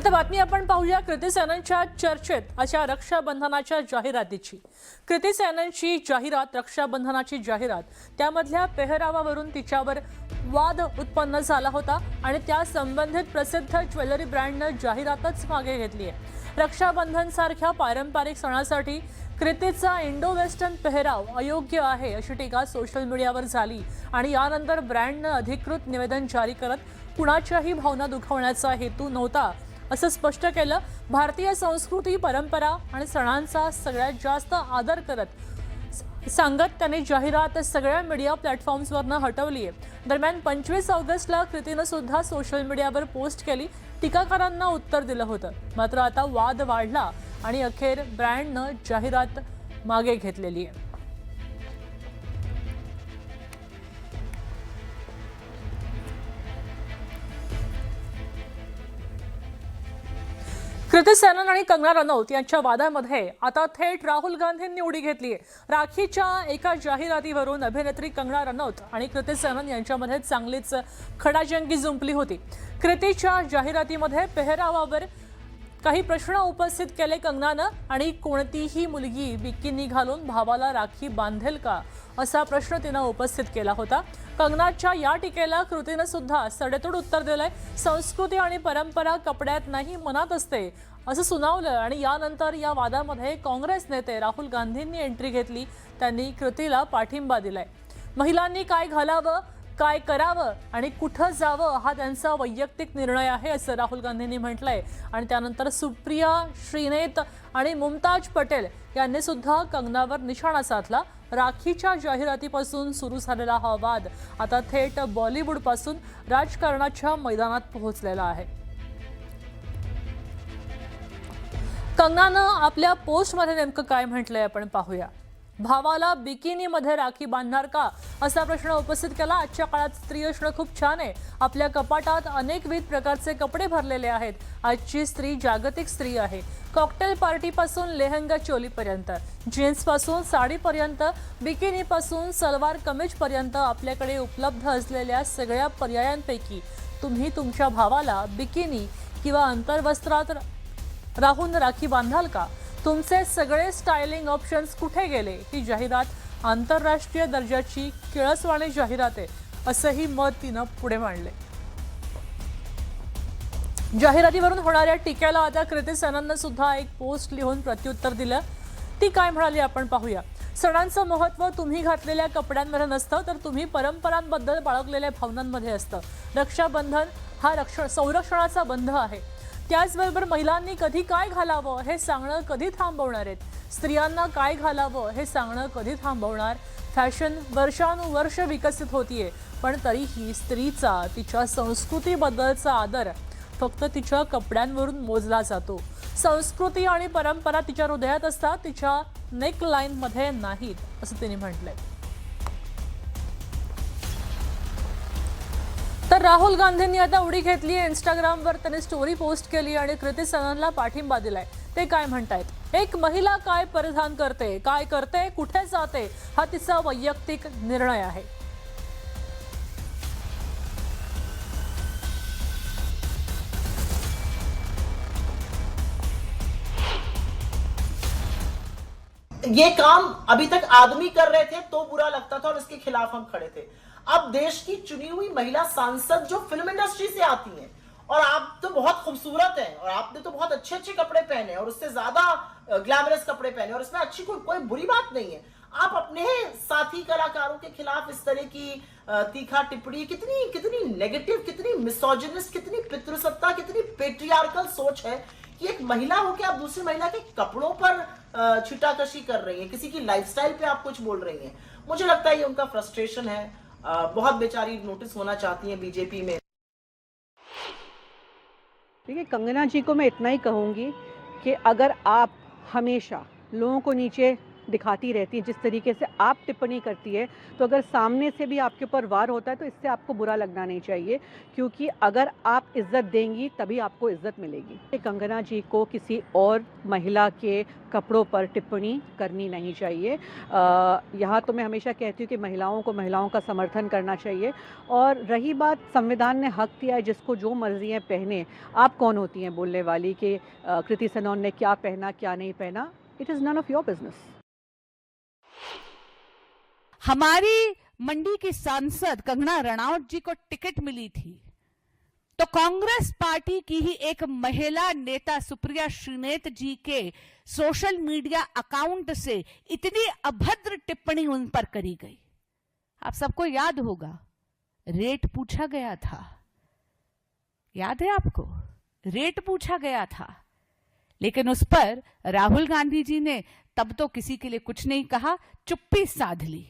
आता बातमी आपण पाहूया कृती सेननच्या चर्चेत अशा रक्षाबंधनाच्या जाहिरातीची। कृती सेननची जाहिरात, रक्षाबंधनाची जाहिरात, त्यामधल्या पेहरावावरून तिच्यावर वाद उत्पन्न झाला होता आणि त्या संबंधित प्रसिद्ध ज्वेलरी ब्रँडने जाहिरातच मागे घेतली आहे। रक्षाबंधन सारख्या पारंपरिक सणासाठी कृतीचा इंडो वेस्टर्न पेहराव अयोग्य आहे अशी टीका सोशल मीडियावर झाली आणि यानंतर ब्रँडने अधिकृत निवेदन जारी करत कुणाच्याही भावना दुखावण्याचा हेतू नव्हता असं स्पष्ट केलं। भारतीय संस्कृती, परंपरा आणि सणांचा सगळ्यात जास्त आदर करत सांगत त्यांनी जाहिरात सगळ्या मीडिया प्लॅटफॉर्म्सवरनं हटवली आहे। दरम्यान 25 ऑगस्टला कृतीनं सुद्धा सोशल मीडियावर पोस्ट केली, टीकाकारांना उत्तर दिलं होतं। मात्र आता वाद वाढला आणि अखेर ब्रँडनं जाहिरात मागे घेतलेली आहे। कृती सेनन आणि कंगना रनौत यांच्या वादामध्ये आता थेट राहुल गांधींनी उडी घेतली आहे। राखीच्या एका जाहिरातीवरून अभिनेत्री कंगना रनौत आणि कृती सेनन यांच्यामध्ये चांगलीच खडाजंगी जुंपली होती। कृतीच्या जाहिरातीमध्ये पेहरावावर काही प्रश्न उपस्थित केले कंगनानं आणि कोणतीही मुलगी बिकिनी घालून भावाला राखी बांधेल का असा प्रश्न तिनं उपस्थित केला होता। कंगनाच्या या टीकेला कृतीनं सुद्धा सडेतोड उत्तर दिलंय। संस्कृती आणि परंपरा कपड्यात नाही मनात असते असं सुनावलं आणि यानंतर या वादामध्ये काँग्रेस नेते राहुल गांधींनी एंट्री घेतली। त्यांनी कृतीला पाठिंबा दिलाय। महिलांनी काय घालावं, काय करावं आणि कुठं जावं हा त्यांचा वैयक्तिक निर्णय आहे असं राहुल गांधींनी म्हटलंय आणि त्यानंतर सुप्रिया श्रीनेत आणि मुमताज पटेल यांनी सुद्धा कंगनावर निशाणा साधला। राखीच्या जाहिरातीपासून सुरू झालेला हा वाद आता थेट बॉलिवूडपासून राजकारणाच्या मैदानात पोहोचलेला आहे। कंगनानं आपल्या पोस्टमध्ये नेमकं काय म्हटलंय आपण पाहूया। भावाला बिकिनीमध्ये राखी बांधणार का असा प्रश्न उपस्थित केला। आजच्या काळात स्त्री असणं खूप छान आहे। आपल्या कपाटात अनेकविध प्रकारचे कपडे भरलेले आहेत। आजची स्त्री जागतिक स्त्री आहे। कॉकटेल पार्टीपासून लेहंगा चोलीपर्यंत, जीन्सपासून साडीपर्यंत, बिकिनीपासून सलवार कमीजपर्यंत आपल्याकडे उपलब्ध असलेल्या सगळ्या पर्यायांपैकी तुम्ही तुमच्या भावाला बिकिनी किंवा अंतर्वस्त्रात राहून राखी बांधाल का? तुमचे सगळे स्टायलिंग ऑप्शन्स कुठे गेले? ही जाहिरात आंतरराष्ट्रीय दर्जाची किळसवाणी जाहिरात आहे असंही मत तिनं पुढे मांडले। जाहिरातीवरून होणाऱ्या टीकेला आता कृती सेनननं सुद्धा एक पोस्ट लिहून प्रत्युत्तर दिलं। ती काय म्हणाली आपण पाहूया। सणांचं महत्त्व तुम्ही घातलेल्या कपड्यांमध्ये नसतं तर तुम्ही परंपरांबद्दल बाळगलेल्या भावनांमध्ये असतं। रक्षाबंधन हा संरक्षणाचा बंध आहे। त्याचबरोबर महिलांनी कधी काय घालावं हे सांगणं कधी थांबवणार आहेत? स्त्रियांना काय घालावं हे सांगणं कधी थांबवणार? फॅशन वर्षानुवर्ष विकसित होतीये, पण तरीही स्त्रीचा तिच्या संस्कृतीबद्दलचा आदर फक्त तिच्या कपड्यांवरून मोजला जातो। संस्कृती आणि परंपरा तिच्या हृदयात असतात, तिच्या नेकलाईनमध्ये नाहीत असं तिने म्हटलंय। तर राहुल गांधींनी आता उडी घेतली आहे। इंस्टाग्रामवर त्यांनी स्टोरी पोस्ट केली आणि कृती सेननला पाठिंबा दिलाय। ते काय म्हणतायत? एक महिला काय परिधान करते, काय करते, कुठे जाते हा तिचा वैयक्तिक निर्णय आहे। ये काम अभी तक आदमी कर रहे थे तो बुरा लगता था और इसके खिलाफ हम खड़े थे। अब देश की चुनी हुई महिला सांसद जो फिल्म इंडस्ट्री से आती हैं और आप तो बहुत खूबसूरत हैं और आपने तो बहुत अच्छे अच्छे कपड़े पहने और उससे ज्यादा ग्लैमरस कपड़े पहने और इसमें अच्छी कोई बुरी बात नहीं है। आप अपने साथी कलाकारों के खिलाफ इस तरह की तीखा टिप्पणी, कितनी कितनी नेगेटिव, कितनी मिसोजिनिस्ट, कितनी पितृसत्ता, कितनी पेट्रियार्कल सोच है कि एक महिला होकर आप दूसरी महिला के कपड़ों पर छिटाकशी कर रही हैं, किसी की लाइफस्टाइल पे आप कुछ बोल रही हैं। मुझे लगता है ये उनका फ्रस्ट्रेशन है। बहुत बेचारी नोटिस होना चाहती हैं बीजेपी में। देखिए, कंगना जी को मैं इतना ही कहूँगी कि अगर आप हमेशा लोगों को नीचे दिखाती रहती हैं, जिस तरीके से आप टिप्पणी करती है, तो अगर सामने से भी आपके ऊपर वार होता है तो इससे आपको बुरा लगना नहीं चाहिए, क्योंकि अगर आप इज्जत देंगी तभी आपको इज्जत मिलेगी। कंगना जी को किसी और महिला के कपड़ों पर टिप्पणी करनी नहीं चाहिए। यहाँ तो मैं हमेशा कहती हूँ कि महिलाओं को महिलाओं का समर्थन करना चाहिए। और रही बात, संविधान ने हक दिया है जिसको जो मर्जी है पहने, आप कौन होती हैं बोलने वाली कि कृति सनोन ने क्या पहना क्या नहीं पहना? It is none of your business. हमारी मंडी की सांसद कंगना रनौत जी को टिकट मिली थी तो कांग्रेस पार्टी की ही एक महिला नेता सुप्रिया श्रीनेत जी के सोशल मीडिया अकाउंट से इतनी अभद्र टिप्पणी उन पर करी गई। आप सबको याद होगा, रेट पूछा गया था, याद है आपको? रेट पूछा गया था, लेकिन उस पर राहुल गांधी जी ने तब तो किसी के लिए कुछ नहीं कहा, चुप्पी साध ली।